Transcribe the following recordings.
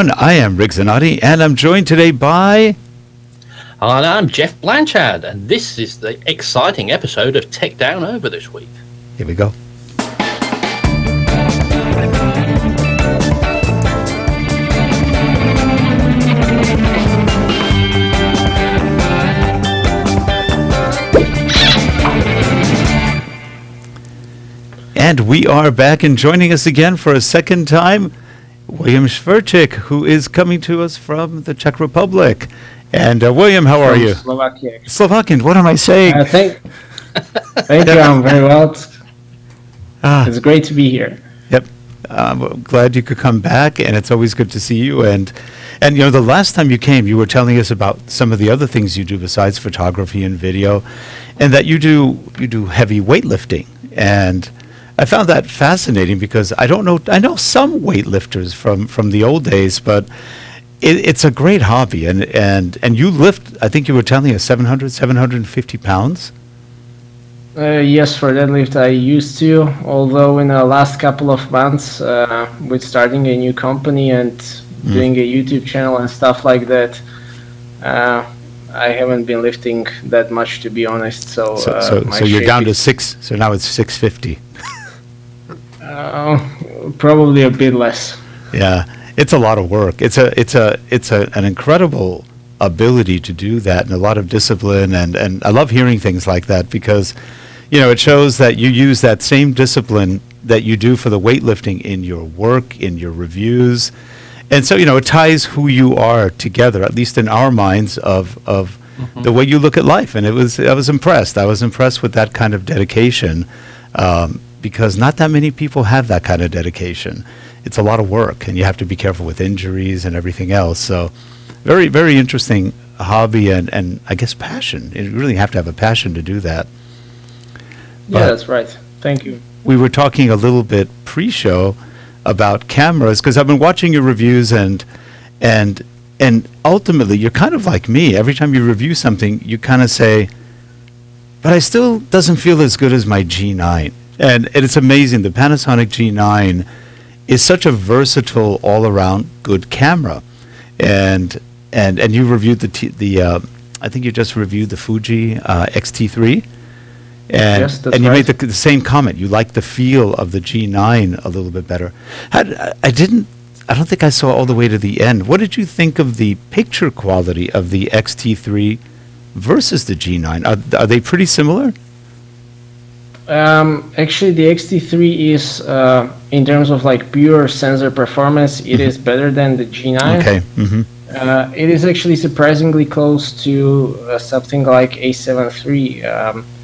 everyone. I am Rick Zanotti, and I'm joined today by... And I'm Geoff Blanchard, and this is the exciting episode of Tech Down Over this week. Here we go. And we are back, and joining us again for a second time, William Svrček, who is coming to us from the Czech Republic. And William, how are you? Slovakia. Slovakian, what am I saying? Thank you, I'm very well. It's great to be here. Yep. I'm glad you could come back, and it's always good to see you. And you know, the last time you came, you were telling us about some of the other things you do besides photography and video, and that you do heavy weightlifting. And I found that fascinating because I know some weightlifters from the old days, but it's a great hobby. And you lift, I think you were telling us 750 pounds? Yes, for deadlift I used to, although in the last couple of months with starting a new company and doing a YouTube channel and stuff like that, I haven't been lifting that much, to be honest. So you're down to 6, so now it's 650. Probably a bit less. Yeah, it's a lot of work. It's an incredible ability to do that, and a lot of discipline. And I love hearing things like that because, you know, it shows that you use that same discipline that you do for the weightlifting in your work, in your reviews, and so, you know, it ties who you are together, at least in our minds, of the way you look at life. And I was impressed. I was impressed with that kind of dedication. Because not that many people have that kind of dedication. It's a lot of work, and you have to be careful with injuries and everything else. So very, very interesting hobby and I guess passion. You really have to have a passion to do that. Yeah, that's right. Thank you. We were talking a little bit pre-show about cameras, because I've been watching your reviews, and ultimately you're kind of like me. Every time you review something, you kind of say, but I still doesn't feel as good as my G9. And it's amazing. The Panasonic G9 is such a versatile, all-around good camera. And you reviewed I think you just reviewed the Fuji XT3. And, yes, that's and you right. made the same comment. You like the feel of the G9 a little bit better. I don't think I saw all the way to the end. What did you think of the picture quality of the XT3 versus the G9? Are they pretty similar? Actually, the XT3 is, in terms of like pure sensor performance, it is better than the G9. Okay. It is actually surprisingly close to something like A7 III.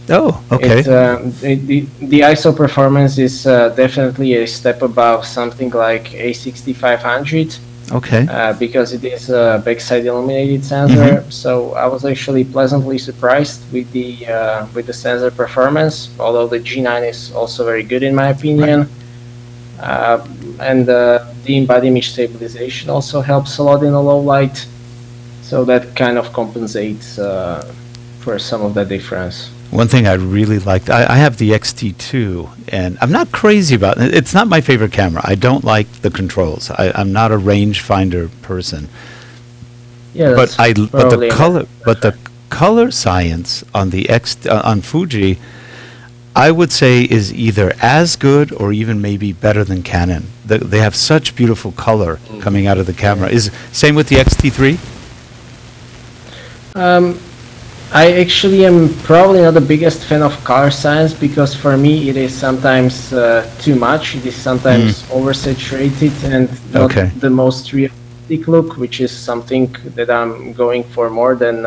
Oh, okay. The ISO performance is definitely a step above something like A6500. Okay. Because it is a backside illuminated sensor, so I was actually pleasantly surprised with the sensor performance. Although the G9 is also very good in my opinion, and the in-body image stabilization also helps a lot in a low light, so that kind of compensates for some of the difference. One thing I really liked, I have the XT2, and I'm not crazy about it. It's not my favorite camera. I don't like the controls. I'm not a rangefinder person. Yeah, but the color science on the on Fuji, I would say, is either as good or even maybe better than Canon. They have such beautiful color coming out of the camera. Is same with the XT3? I actually am probably not the biggest fan of color science, because for me it is sometimes too much. It is sometimes oversaturated and not the most realistic look, which is something that I'm going for more than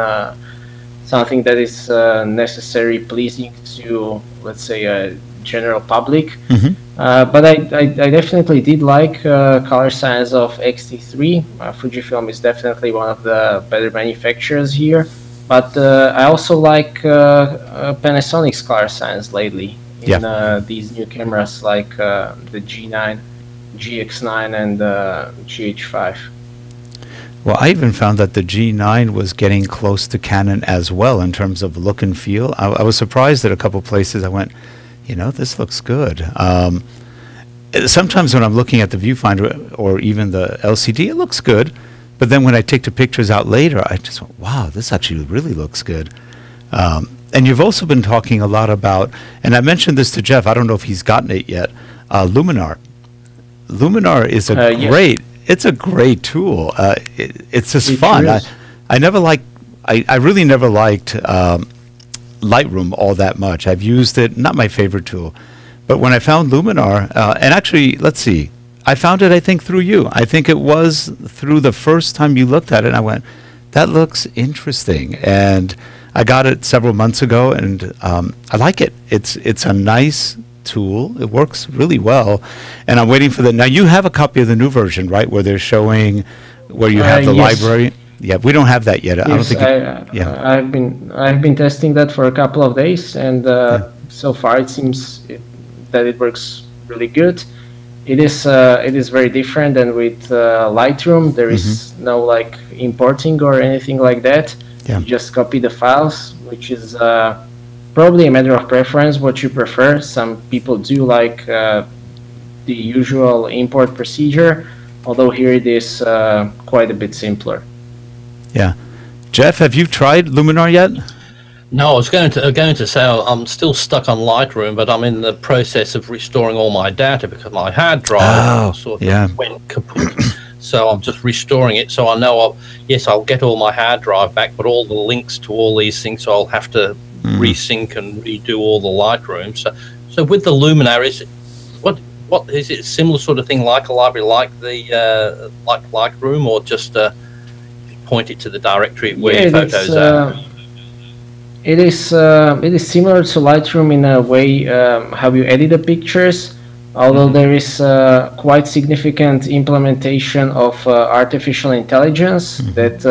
something that is necessarily pleasing to, let's say, a general public. But I definitely did like color science of XT3. Fujifilm is definitely one of the better manufacturers here. But I also like Panasonic's color science lately in these new cameras like the G9, GX9, and GH5. Well, I even found that the G9 was getting close to Canon as well in terms of look and feel. I was surprised at a couple places I went, you know, this looks good. sometimes when I'm looking at the viewfinder or even the LCD, it looks good. But then when I take the pictures out later, I just went, wow, this actually really looks good. And you've also been talking a lot about, and I mentioned this to Geoff, I don't know if he's gotten it yet, Luminar. Luminar is it's a great tool. It's just fun. I really never liked Lightroom all that much. I've used it, not my favorite tool. But when I found Luminar, and actually, let's see, I found it, I think, through you. I think it was through the first time you looked at it, and I went, that looks interesting. And I got it several months ago, and I like it. It's a nice tool. It works really well. And I'm waiting for now, you have a copy of the new version, right, where they're showing where you have the library? Yeah, we don't have that yet. Yes, I don't think I've been testing that for a couple of days, and so far it seems that it works really good. It is very different than with Lightroom. There is no like importing or anything like that. You just copy the files, which is probably a matter of preference, what you prefer. Some people do like the usual import procedure, although here it is quite a bit simpler. Yeah. Geoff, have you tried Luminar yet? No, I was going to say I'm still stuck on Lightroom, but I'm in the process of restoring all my data because my hard drive went kaput. So I'm just restoring it. So I know I'll get all my hard drive back, but all the links to all these things, so I'll have to resync and redo all the Lightroom. So with the Luminar, what is it? A similar sort of thing like a library, like the like Lightroom, or just point it to the directory where your photos are? It is similar to Lightroom in a way how you edit the pictures, although there is quite significant implementation of artificial intelligence that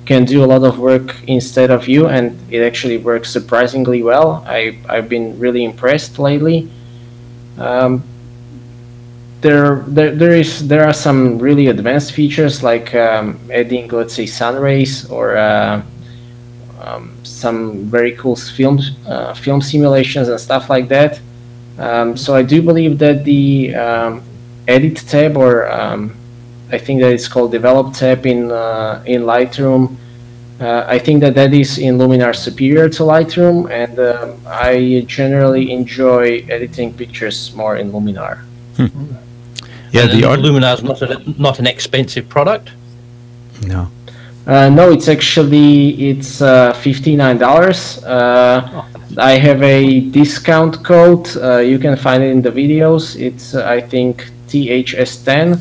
can do a lot of work instead of you, and it actually works surprisingly well. I've been really impressed lately. There are some really advanced features like adding, let's say, sun rays or some very cool film simulations and stuff like that. So I do believe that the edit tab, or I think that it's called develop tab in Lightroom, I think that is in Luminar superior to Lightroom, and I generally enjoy editing pictures more in Luminar. Yeah, the Luminar is not an expensive product. No. No, it's $59. I have a discount code. You can find it in the videos. It's I think THS10,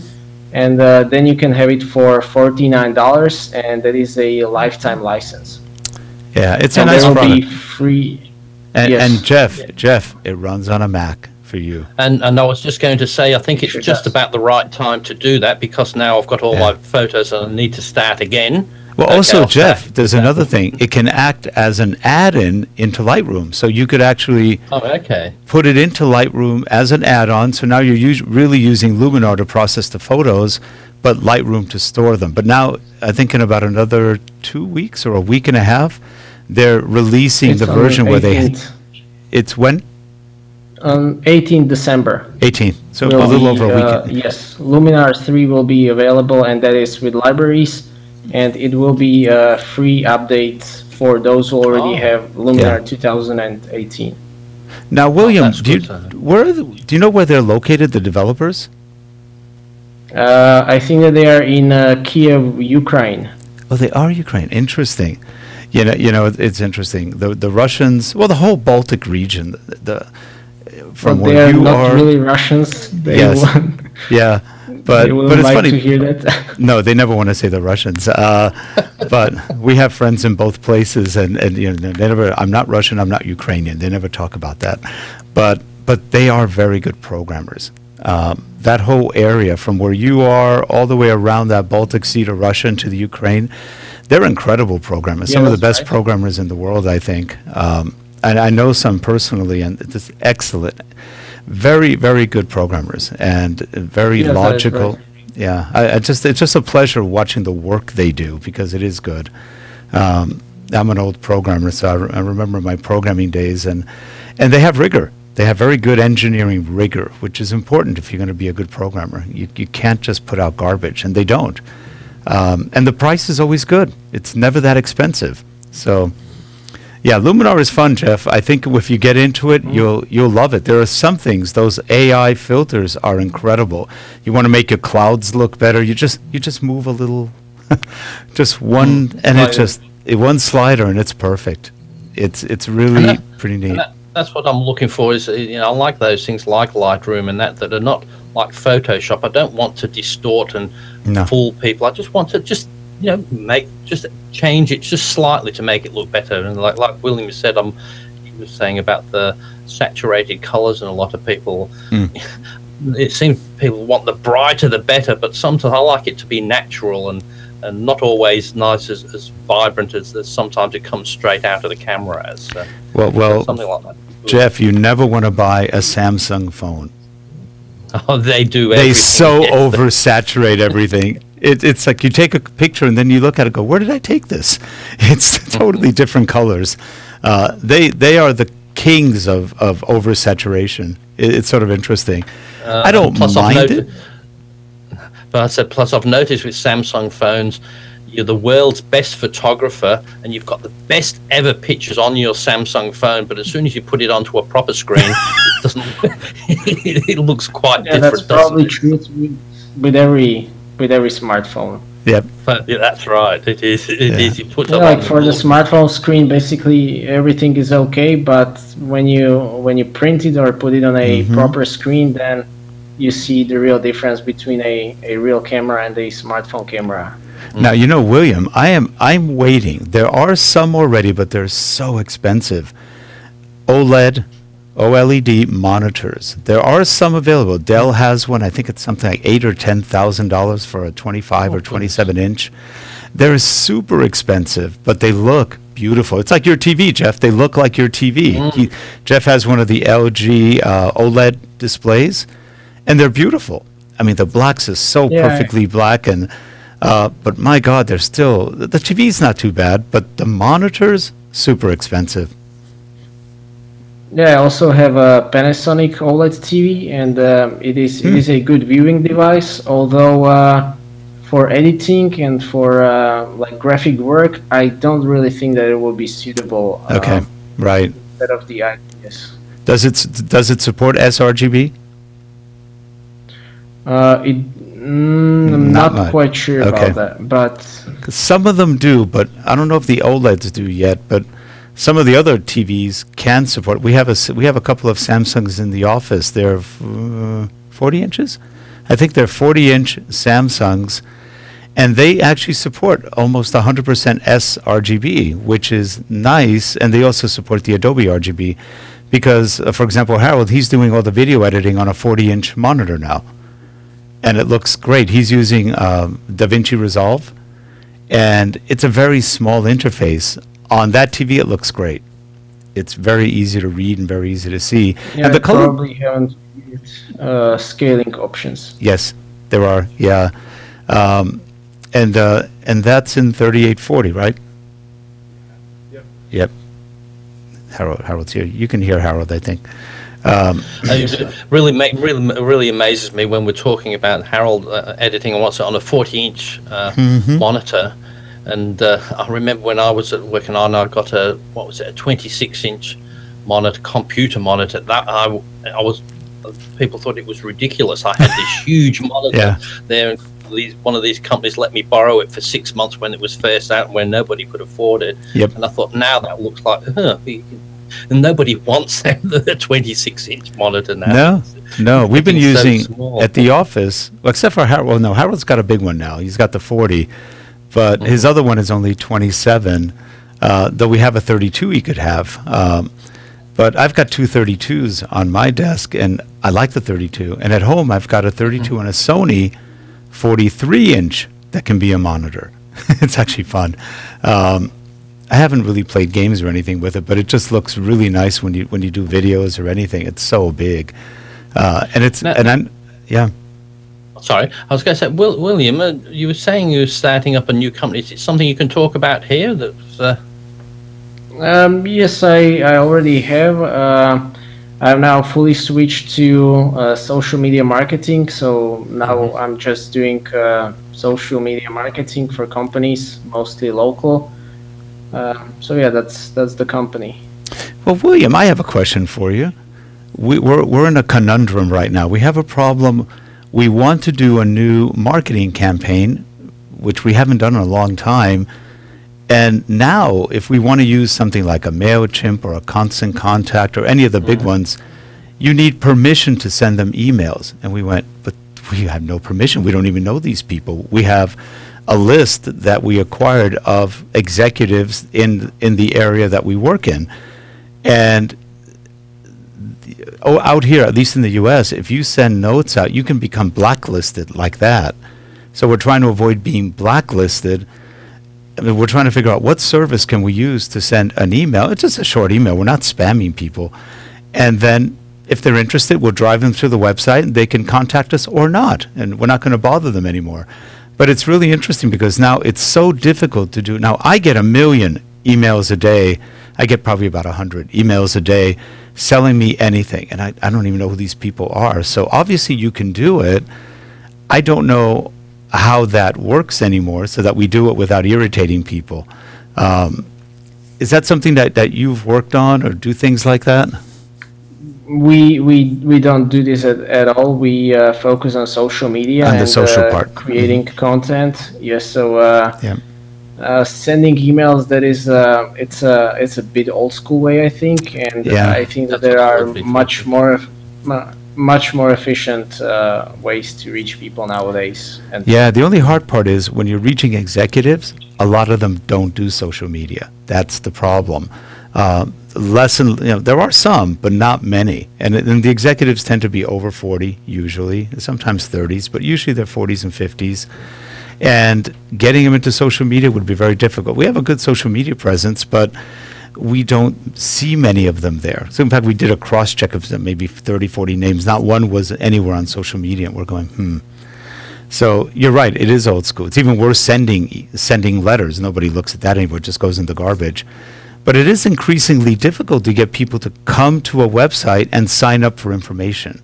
and then you can have it for $49, and that is a lifetime license. Yeah, it's a nice product. Be free. And Geoff, it runs on a Mac for you. And I was just going to say, I think it's just about the right time to do that, because now I've got all my photos and I need to start again. Well, also, Geoff, there's another thing. It can act as an add-in into Lightroom. So you could actually put it into Lightroom as an add-on. So now you're really using Luminar to process the photos, but Lightroom to store them. But now, I think in about another 2 weeks or a week and a half, they're releasing the version where it's when? 18th December. 18th, so a little over a week. Yes, Luminar 3 will be available, and that is with libraries. And it will be a free update for those who already have Luminar 2018. Now, William, do you know where they're located, the developers? I think that they are in Kiev, Ukraine. Oh, they are Ukraine. Interesting. You know, it's interesting. The Russians, well, the whole Baltic region, from where you are. They are not really Russians. Yeah. But it's like funny to hear that. No, they never want to say the Russians. But we have friends in both places, and you know, they never. I'm not Russian. I'm not Ukrainian. They never talk about that. But they are very good programmers. That whole area from where you are all the way around that Baltic Sea to Russia and to the Ukraine, they're incredible programmers. Some of the best programmers in the world, I think. And I know some personally, and it's excellent. Very, very good programmers and very logical. Yeah, it's just a pleasure watching the work they do, because it is good. I'm an old programmer, so I remember my programming days, and they have rigor. They have very good engineering rigor, which is important if you're going to be a good programmer. You can't just put out garbage, and they don't. And the price is always good. It's never that expensive. So, yeah, Luminar is fun, Geoff. I think if you get into it, you'll love it. There are some things. Those AI filters are incredible. You want to make your clouds look better. You just move a little, just one, and one slider, and it's perfect. It's really pretty neat. That's what I'm looking for. Is I like those things like Lightroom and that are not like Photoshop. I don't want to distort and fool people. I just want to change it just slightly to make it look better. And like William said, he was saying about the saturated colors, and a lot of people, it seems people want the brighter the better, but sometimes I like it to be natural and not always nice as vibrant as sometimes it comes straight out of the camera as. Well, something like that. Jeff, you never want to buy a Samsung phone. Oh, they do. They so oversaturate everything. It's like you take a picture and then you look at it and go, where did I take this? It's totally different colors. They are the kings of oversaturation. It's sort of interesting. I don't mind it. But I said, plus I've noticed with Samsung phones, you're the world's best photographer and you've got the best ever pictures on your Samsung phone, but as soon as you put it onto a proper screen, it doesn't. It looks quite different. That's probably true with every smartphone. Yep. Yeah, that's right. It is. It is. You put like for the smartphone screen, basically everything is okay, but when you print it or put it on a proper screen, then you see the real difference between a real camera and a smartphone camera. Now, William, I'm waiting. There are some already, but they're so expensive. OLED, OLED monitors. There are some available. Dell has one. I think it's something like $8,000 or $10,000 for a 25 or 27 inch. They're super expensive, but they look beautiful. It's like your TV, Geoff. They look like your TV. Geoff has one of the LG OLED displays, and they're beautiful. I mean, the blacks is so perfectly black, and but my God, they're still, the TV's not too bad, but the monitors, super expensive. Yeah, I also have a Panasonic OLED TV, and it is a good viewing device. Although for editing and for like graphic work, I don't really think that it will be suitable. Okay, right. Instead of the IPS. Does it support sRGB? I'm not quite sure about that, but some of them do, but I don't know if the OLEDs do yet. But some of the other TVs can support. We have a couple of Samsungs in the office. They're 40 inches. I think they're 40-inch Samsungs, and they actually support almost 100% sRGB, which is nice. And they also support the Adobe RGB, because, for example, Harold, he's doing all the video editing on a 40-inch monitor now. And it looks great. He's using DaVinci Resolve, and it's a very small interface. On that TV, it looks great. It's very easy to read and very easy to see. Yeah, and the color probably haven't used scaling options. Yes, there are. Yeah, and that's in 3840, right? Yep. Harold's here. You can hear Harold, I think. It really amazes me when we're talking about Harold editing and what's it on a 40-inch monitor. And I remember when I was working on, I got a 26-inch monitor, computer monitor. That people thought it was ridiculous. I had this huge monitor there. One of these companies let me borrow it for 6 months when it was first out, when nobody could afford it. Yep. And I thought, now that looks like. And nobody wants the 26-inch monitor now. No. We've been using at the office, well, except for Harold. Well, no, Harold's got a big one now. He's got the 40, but his other one is only 27. Though we have a 32 he could have. But I've got two 32s on my desk, and I like the 32. And at home, I've got a 32 and a Sony 43-inch that can be a monitor. It's actually fun. I haven't really played games or anything with it, but it just looks really nice when you do videos or anything. It's so big, yeah. Sorry, I was going to say, William, you were saying you were starting up a new company. Is it something you can talk about here? That's yes, I already have. I've now fully switched to social media marketing. So now I'm just doing social media marketing for companies, mostly local. So yeah, that's the company. Well, William, I have a question for you. We're in a conundrum right now. We have a problem. We want to do a new marketing campaign, which we haven't done in a long time. And now, if we want to use something like a MailChimp or a Constant Contact or any of the big ones, you need permission to send them emails. And we went, but we have no permission. We don't even know these people. We have a list that we acquired of executives in the area that we work in. And out here, at least in the U.S., if you send notes out, you can become blacklisted like that. So we're trying to avoid being blacklisted. I mean, we're trying to figure out what service can we use to send an email. It's just a short email. We're not spamming people. And then if they're interested, we'll drive them to the website and they can contact us or not. And we're not going to bother them anymore. But it's really interesting because now it's so difficult to do. Now, I get 1 million emails a day. I get probably about 100 emails a day selling me anything. And I don't even know who these people are. So obviously you can do it. I don't know how that works anymore so that we do it without irritating people. Is that something that you've worked on or do things like that? We don't do this at all. We focus on social media and the social part, creating content. Yes, so sending emails, that is it's a bit old school way, I think, and I think that there are much more efficient ways to reach people nowadays. And the only hard part is when you're reaching executives, a lot of them don't do social media. That's the problem. There are some, but not many. And the executives tend to be over 40 usually, sometimes 30s, but usually they're 40s and 50s. And getting them into social media would be very difficult. We have a good social media presence, but we don't see many of them there. So in fact, we did a cross-check of maybe 30, 40 names. Not one was anywhere on social media. And we're going, So you're right. It is old school. It's even worse sending letters. Nobody looks at that anymore. It just goes in the garbage. But it is increasingly difficult to get people to come to a website and sign up for information.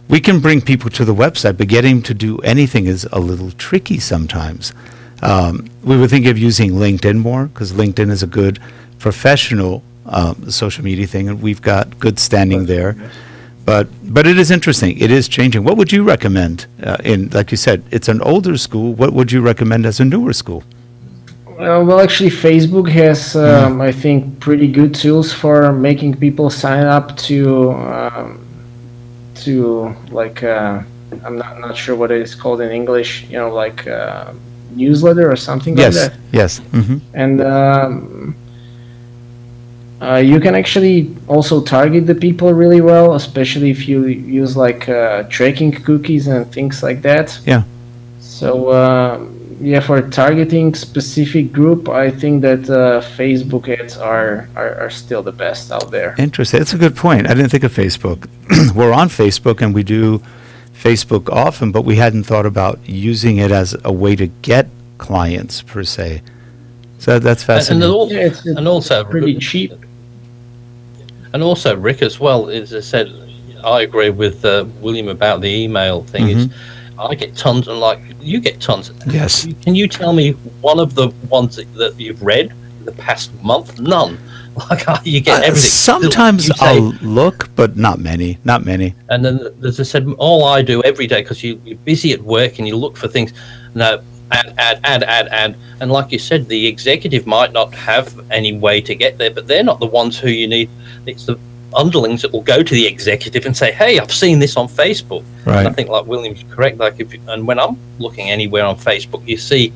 We can bring people to the website, but getting them to do anything is a little tricky sometimes. We were thinking of using LinkedIn more because LinkedIn is a good professional social media thing, and we've got good standing there. But it is interesting. It is changing. What would you recommend? Like you said, it's an older school. What would you recommend as a newer school? Well, actually, Facebook has, I think, pretty good tools for making people sign up to like I'm not sure what it is called in English. Like newsletter or something like that. Yes. And you can actually also target the people really well, especially if you use like tracking cookies and things like that. Yeah. So for targeting specific group, I think that Facebook ads are still the best out there. Interesting. That's a good point. I didn't think of Facebook. We're on Facebook and we do Facebook often, but we hadn't thought about using it as a way to get clients per se. So that's fascinating. And also pretty cheap. And also, Rick, as well, as I said, I agree with William about the email thing. I get tons, and like you get tons. Yes. Can you tell me one of the ones that you've read in the past month? None. Like you get everything. Sometimes I'll look, but not many. Not many. And then, as I said, all I do every day, because you're busy at work and you look for things. No, add. And like you said, the executive might not have any way to get there, but they're not the ones who you need. It's the underlings that will go to the executive and say, "Hey, I've seen this on Facebook." Right. I think like William's correct. Like and when I'm looking anywhere on Facebook, you see,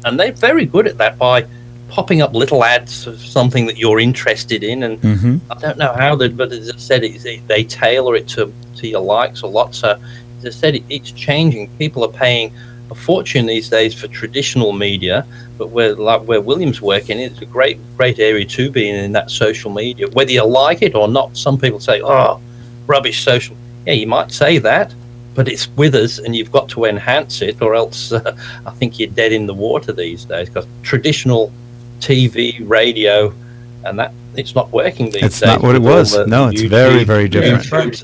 and they're very good at that by popping up little ads of something that you're interested in. And I don't know how, but as I said, they tailor it to your likes a lot. So as I said, it's changing. People are paying a fortune these days for traditional media, but where William's working, it's a great area to be in that social media, whether you like it or not. Some people say, "Oh, rubbish social." Yeah, you might say that, but it's with us, and you've got to enhance it, or else I think you're dead in the water these days. Because traditional TV, radio, and that it's not working these days. It's not what it was. No, it's very, very different.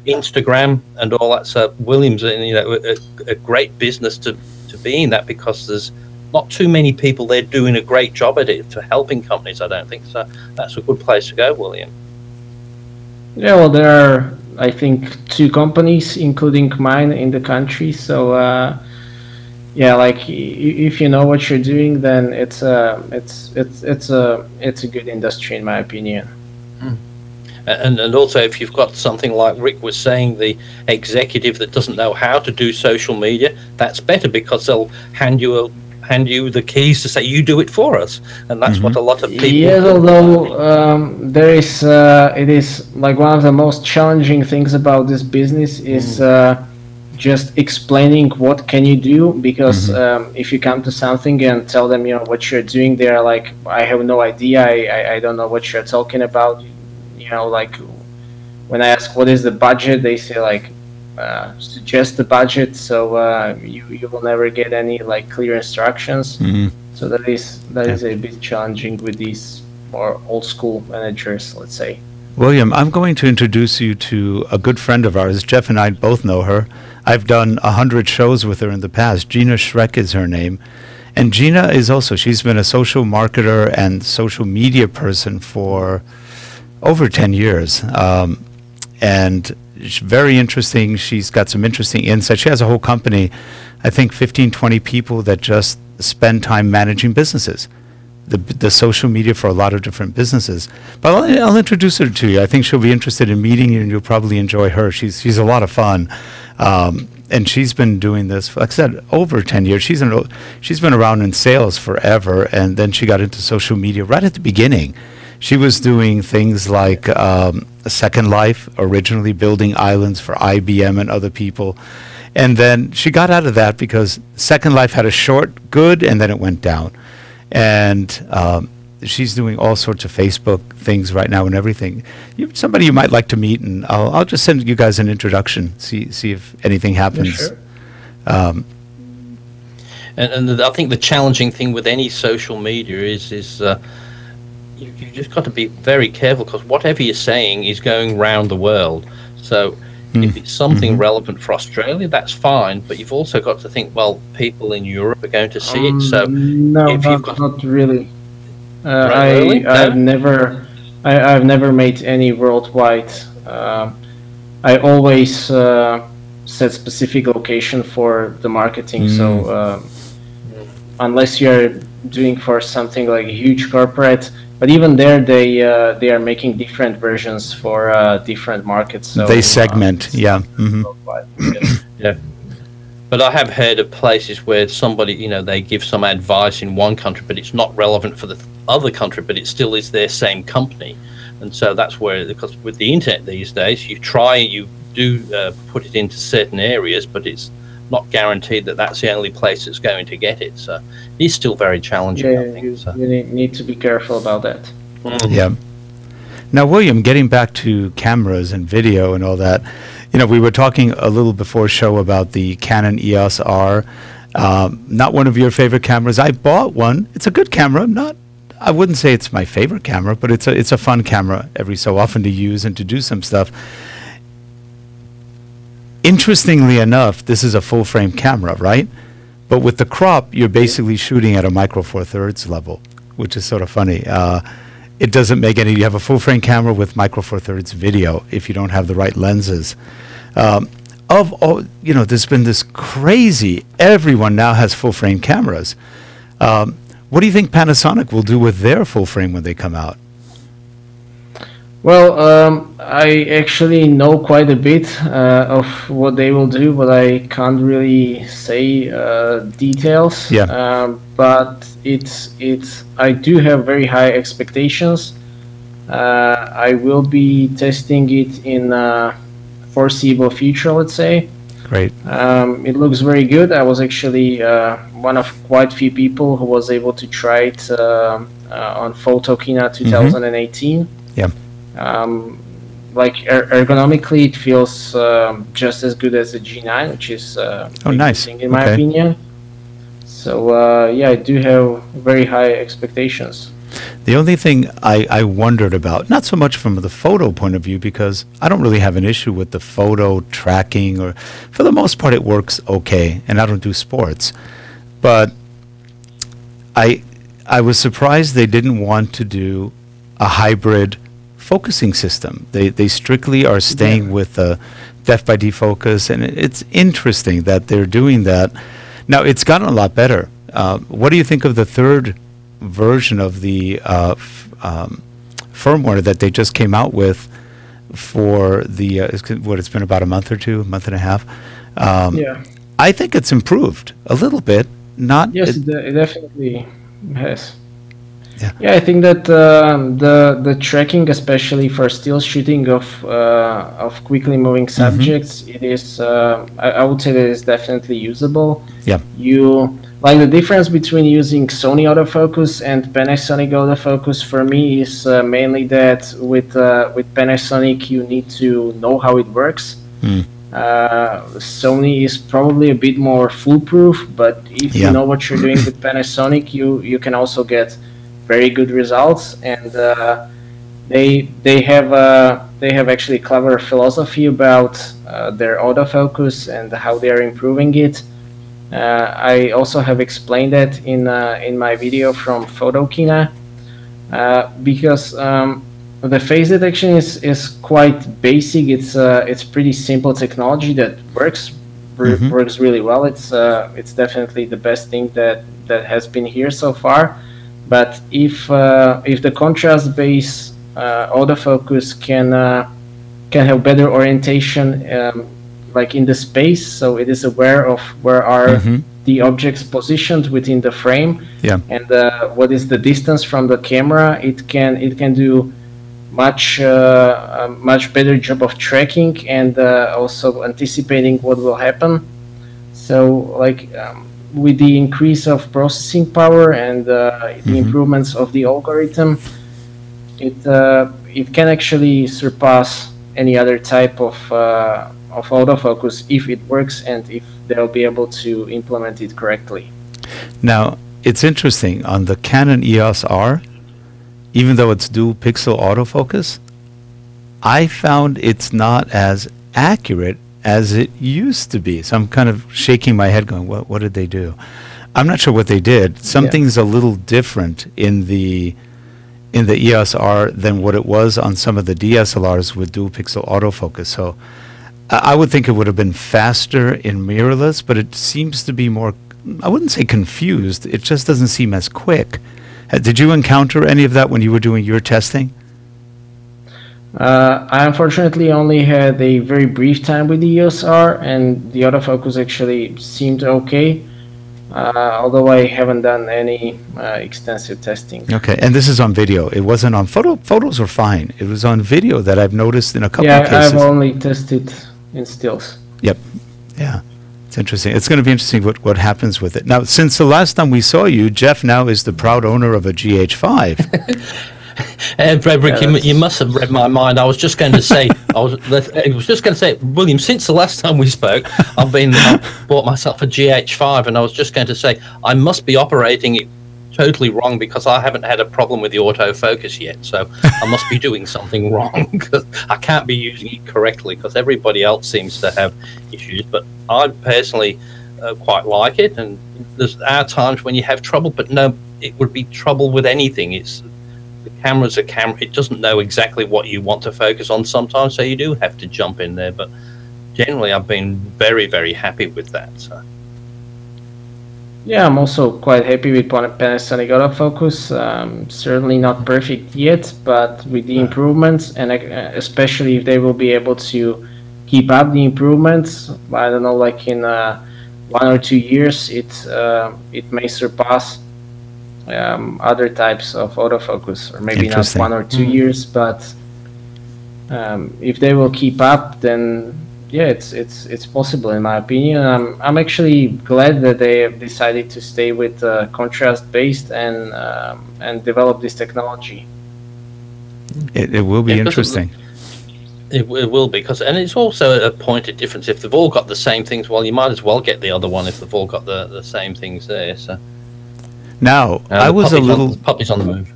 Instagram and all that. So William's, a great business to be in that, because there's not too many people there doing a great job at it, to helping companies, I don't think. So that's a good place to go, William. Yeah, well, there are, I think, 2 companies, including mine, in the country. So, yeah, like if you know what you're doing, then it's a good industry, in my opinion. And also, if you've got something like Rick was saying, the executive that doesn't know how to do social media, that's better, because they'll hand you the keys to say, you do it for us, and that's what a lot of people. Yes, although it is like one of the most challenging things about this business is just explaining what can you do, because if you come to something and tell them what you're doing, they're like, I have no idea, I don't know what you're talking about. Like when I ask what is the budget, they say like suggest the budget, so you will never get any like clear instructions. So that is a bit challenging with these more old school managers, let's say. William, I'm going to introduce you to a good friend of ours. Geoff and I both know her. I've done 100 shows with her in the past. Gina Schreck is her name. And Gina is also, she's been a social marketer and social media person for over 10 years. And it's very interesting. She's got some interesting insights. She has a whole company, I think 15, 20 people that just spend time managing businesses. The social media for a lot of different businesses. But I'll introduce her to you. I think she'll be interested in meeting you, and you'll probably enjoy her. She's a lot of fun. And she's been doing this, like I said, over 10 years. She's been around in sales forever, and then she got into social media right at the beginning. She was doing things like Second Life, originally building islands for IBM and other people. And then she got out of that because Second Life had a short good, and then it went down. And she's doing all sorts of Facebook things right now and everything. Somebody you might like to meet, and I'll just send you guys an introduction, see if anything happens. Sure. And I think the challenging thing with any social media is you just got to be very careful, because whatever you're saying is going round the world. So if it's something relevant for Australia, that's fine, but you've also got to think, well, people in Europe are going to see it. So no, if you've got, not really. Really? I've never made any worldwide. I always set specific location for the marketing. So unless you're doing for something like a huge corporate, but even there they are making different versions for different markets. So they segment, yeah. Yeah. But I have heard of places where somebody, they give some advice in one country, but it's not relevant for the other country, but it still is their same company. And so that's where, because with the internet these days, you do put it into certain areas, but it's not guaranteed that that's the only place that's going to get it. So it is still very challenging, yeah, I think. You need to be careful about that. Yeah. Now, William, getting back to cameras and video and all that, we were talking a little before show about the Canon EOS R. Not one of your favorite cameras. I bought one. It's a good camera. I wouldn't say it's my favorite camera, but it's a fun camera every so often to use and to do some stuff. Interestingly enough, this is a full-frame camera, right? But with the crop, you're basically shooting at a micro four thirds level, which is sort of funny. It doesn't make any. You have a full-frame camera with micro four thirds video if you don't have the right lenses. There's been this crazy. Everyone now has full-frame cameras. What do you think Panasonic will do with their full-frame when they come out? Well, I actually know quite a bit of what they will do, but I can't really say details. Yeah. But I do have very high expectations. I will be testing it in foreseeable future, let's say. Great. It looks very good. I was actually one of quite few people who was able to try it on Photokina 2018. Yeah. Like ergonomically, it feels just as good as the G9, which is nice in my opinion. So yeah, I do have very high expectations. The only thing I wondered about, not so much from the photo point of view, because I don't really have an issue with the photo tracking, or for the most part it works okay, and I don't do sports. But I was surprised they didn't want to do a hybrid focusing system. They strictly are staying with the depth by defocus, and it's interesting that they're doing that. Now, it's gotten a lot better. What do you think of the third version of the firmware that they just came out with for the, it's been about a month or two, month and a half? Yeah. I think it's improved a little bit. Yes, it definitely has. Yeah, I think that the tracking, especially for still shooting of quickly moving subjects, it is. I would say that it's definitely usable. Yeah. Like the difference between using Sony autofocus and Panasonic autofocus for me is mainly that with Panasonic you need to know how it works. Sony is probably a bit more foolproof, but if you know what you're doing with Panasonic, you can also get very good results, and they have actually clever philosophy about their autofocus and how they are improving it. I also have explained that in my video from PhotoKNX, because the phase detection is quite basic. It's pretty simple technology that works really well. It's definitely the best thing that has been here so far. But if the contrast-based autofocus can have better orientation, like in the space, so it is aware of where are the objects positioned within the frame, and what is the distance from the camera, it can do much better job of tracking and also anticipating what will happen. So like. With the increase of processing power and the improvements of the algorithm, it can actually surpass any other type of autofocus if it works and if they'll be able to implement it correctly. Now, it's interesting, on the Canon EOS R, even though it's dual pixel autofocus, I found it's not as accurate as it used to be. So I'm kind of shaking my head going, what did they do? I'm not sure what they did. Something's a little different in the EOS R than what it was on some of the DSLRs with dual pixel autofocus. So I would think it would have been faster in mirrorless, but it seems to be more, I wouldn't say confused, it just doesn't seem as quick. Did you encounter any of that when you were doing your testing? I unfortunately only had a very brief time with the EOS R, and the autofocus actually seemed okay, although I haven't done any extensive testing. Okay, and this is on video. It wasn't on photos were fine. It was on video that I've noticed in a couple of cases. Yeah, I've only tested in stills. Yep. Yeah. It's interesting. It's going to be interesting what happens with it. Now, since the last time we saw you, Geoff now is the proud owner of a GH5. Frederick, you must have read my mind. I was just going to say, William, since the last time we spoke, I bought myself a GH5, and I was just going to say, I must be operating it totally wrong because I haven't had a problem with the autofocus yet. So I must be doing something wrong because I can't be using it correctly because everybody else seems to have issues. But I personally quite like it, and there are times when you have trouble, but no, it would be trouble with anything. The camera's a camera. It doesn't know exactly what you want to focus on sometimes, so you do have to jump in there. But generally, I've been very, very happy with that. So. Yeah, I'm also quite happy with Panasonic autofocus. Certainly not perfect yet, but with the improvements, and especially if they will be able to keep up the improvements, I don't know, like in 1 or 2 years, it may surpass other types of autofocus, or maybe not 1 or 2 years, but if they will keep up, then yeah, it's possible in my opinion. I'm actually glad that they have decided to stay with contrast based and develop this technology. It will be interesting. It will be, and it's also a point of difference. If they've all got the same things, well, you might as well get the other one if they've all got the same things there. So. Now, I was a little puppy's on the move.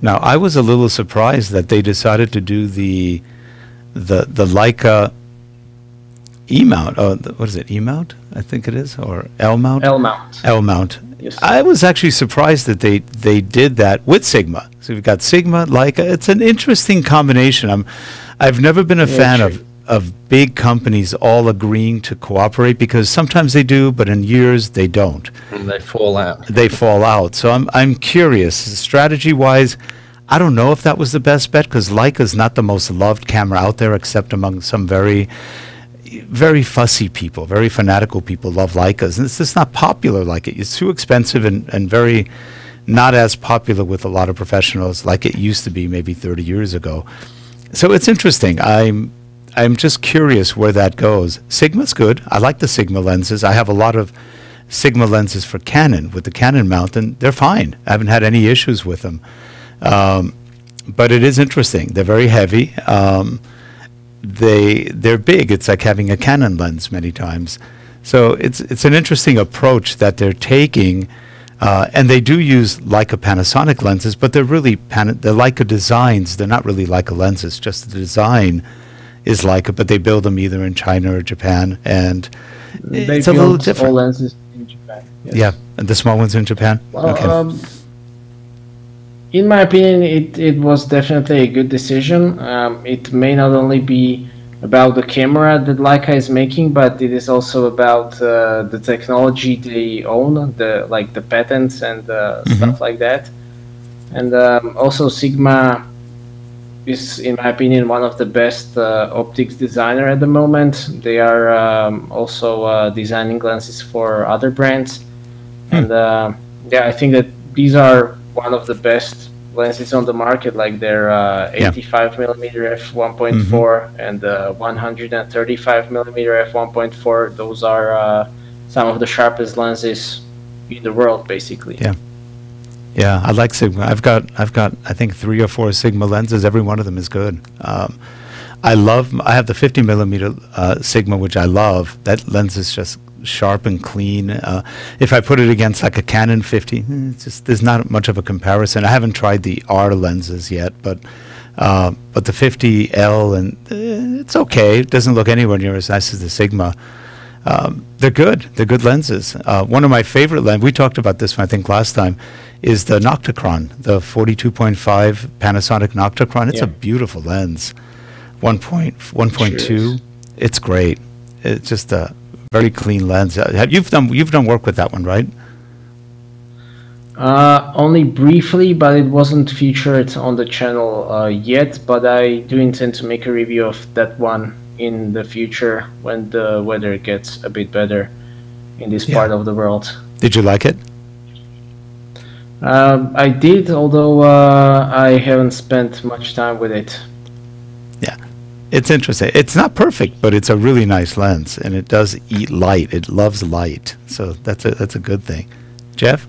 Now, I was a little surprised that they decided to do the Leica E-mount. Oh, what is it? E-mount? I think it is, or L-mount. L-mount. L-mount. Yes. I was actually surprised that they did that with Sigma. So we've got Sigma, Leica. It's an interesting combination. I've never been a fan of big companies all agreeing to cooperate, because sometimes they do, but in years they don't. And they fall out. They fall out. So I'm curious, strategy-wise, I don't know if that was the best bet, because Leica's not the most loved camera out there, except among some very fussy people, very fanatical people love Leicas. And it's just not popular like it. It's too expensive and very not as popular with a lot of professionals like it used to be maybe 30 years ago. So it's interesting. I'm just curious where that goes. Sigma's good. I like the Sigma lenses. I have a lot of Sigma lenses for Canon with the Canon mount, and they're fine. I haven't had any issues with them. But it is interesting. They're very heavy. They're big. It's like having a Canon lens many times. So it's an interesting approach that they're taking. And they do use Leica Panasonic lenses, but they're really they're Leica designs. They're not really Leica lenses. Just the design is Leica, but they build them either in China or Japan, and it's a little different. All lenses in Japan. Yes. Yeah, and the small ones in Japan. Well, in my opinion, it was definitely a good decision. It may not only be about the camera that Leica is making, but it is also about the technology they own, the patents and stuff like that. And also Sigma is, in my opinion, one of the best optics designer at the moment. They are also designing lenses for other brands. And yeah, I think that these are one of the best lenses on the market, like their 85mm f1.4 and 135mm f1.4. Those are some of the sharpest lenses in the world, basically. Yeah, I like Sigma. I've got I think 3 or 4 Sigma lenses. Every one of them is good. I have the 50mm Sigma, which I love. That lens is just sharp and clean. If I put it against like a Canon 50, it's just, there's not much of a comparison. I haven't tried the R lenses yet, but the 50L, and it's okay. It doesn't look anywhere near as nice as the Sigma. They're good. They're good lenses. One of my favorite lenses, we talked about this one I think last time, is the Nocticron, the 42.5 Panasonic Nocticron. It's a beautiful lens. 1.2. It's great. It's just a very clean lens. You've done work with that one, right? Only briefly, but it wasn't featured on the channel yet. But I do intend to make a review of that one in the future when the weather gets a bit better in this part of the world. Did you like it? I did, although I haven't spent much time with it. Yeah, it's interesting. It's not perfect, but it's a really nice lens, and it does eat light. It loves light, so that's a good thing. Geoff?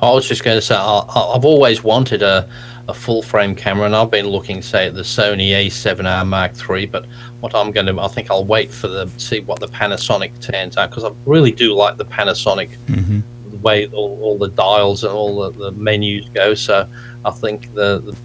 I was just going to say, I've always wanted a full-frame camera, and I've been looking, say, at the Sony A7R Mark III, but what I think I'll wait for see what the Panasonic turns out, because I really do like the Panasonic, the way all the dials and all the menus go. So I think the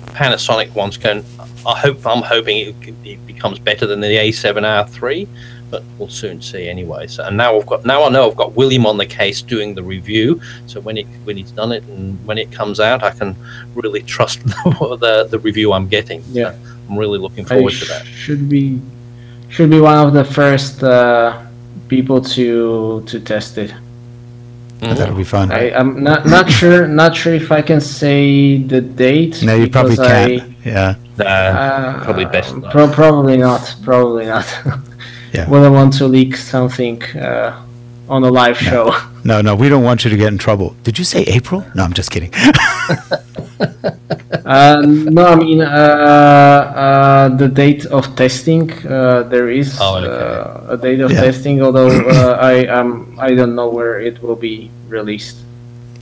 Panasonic one's going. I'm hoping it becomes better than the A7R III, but we'll soon see anyway. So, and now I know I've got William on the case doing the review. So when he's done it and when it comes out, I can really trust the review I'm getting. Yeah, so I'm really looking forward to that. Should be one of the first people to test it. That'll be fun. I'm not sure if I can say the date. No, you probably can't. Probably best. Probably not. Yeah. Wouldn't want to leak something on a live show. No, we don't want you to get in trouble. Did you say April? No, I'm just kidding. No, I mean the date of testing. There is a date of testing, although I don't know where it will be released.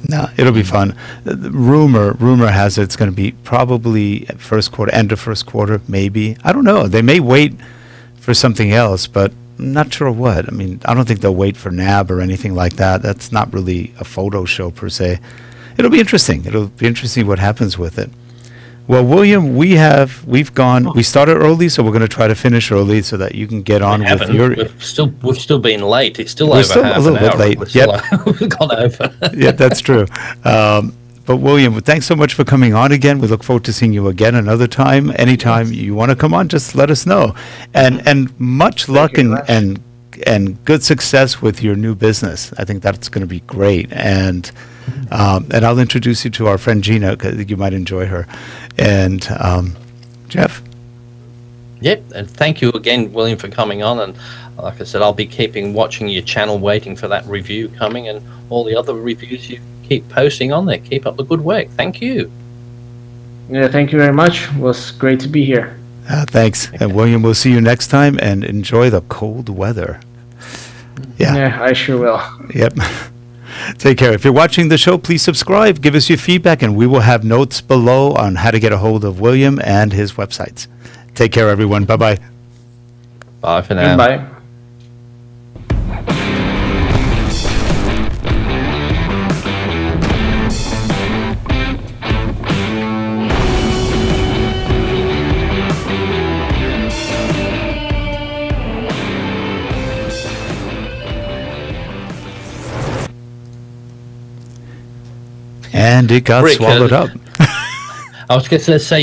No, it'll be fun. Rumor has it's going to be probably first quarter, end of first quarter, maybe. I don't know. They may wait for something else, but I'm not sure what. I mean, I don't think they'll wait for NAB or anything like that. That's not really a photo show per se. it'll be interesting. It'll be interesting what happens with it. Well, William, we started early, so we're going to try to finish early so that you can get on with your... We've still been late. It's still over half an hour. We're still a little bit late. Yep. We've gone over. Yeah, that's true. But William, thanks so much for coming on again. We look forward to seeing you again another time. Anytime you want to come on, just let us know. And much luck and good success with your new business. I think that's going to be great. And I'll introduce you to our friend Gina, because you might enjoy her. And Geoff? Yep, and thank you again, William, for coming on. And like I said, I'll be watching your channel, waiting for that review coming, and all the other reviews you keep posting on there. Keep up the good work. Thank you. Yeah, thank you very much. It was great to be here. Thanks. Okay. And William, we'll see you next time, and enjoy the cold weather. Yeah, I sure will. Yep. Take care. If you're watching the show, please subscribe, give us your feedback, and we will have notes below on how to get a hold of William and his websites. Take care, everyone. Bye-bye. Bye for now. Bye. And it got swallowed up. I was going to say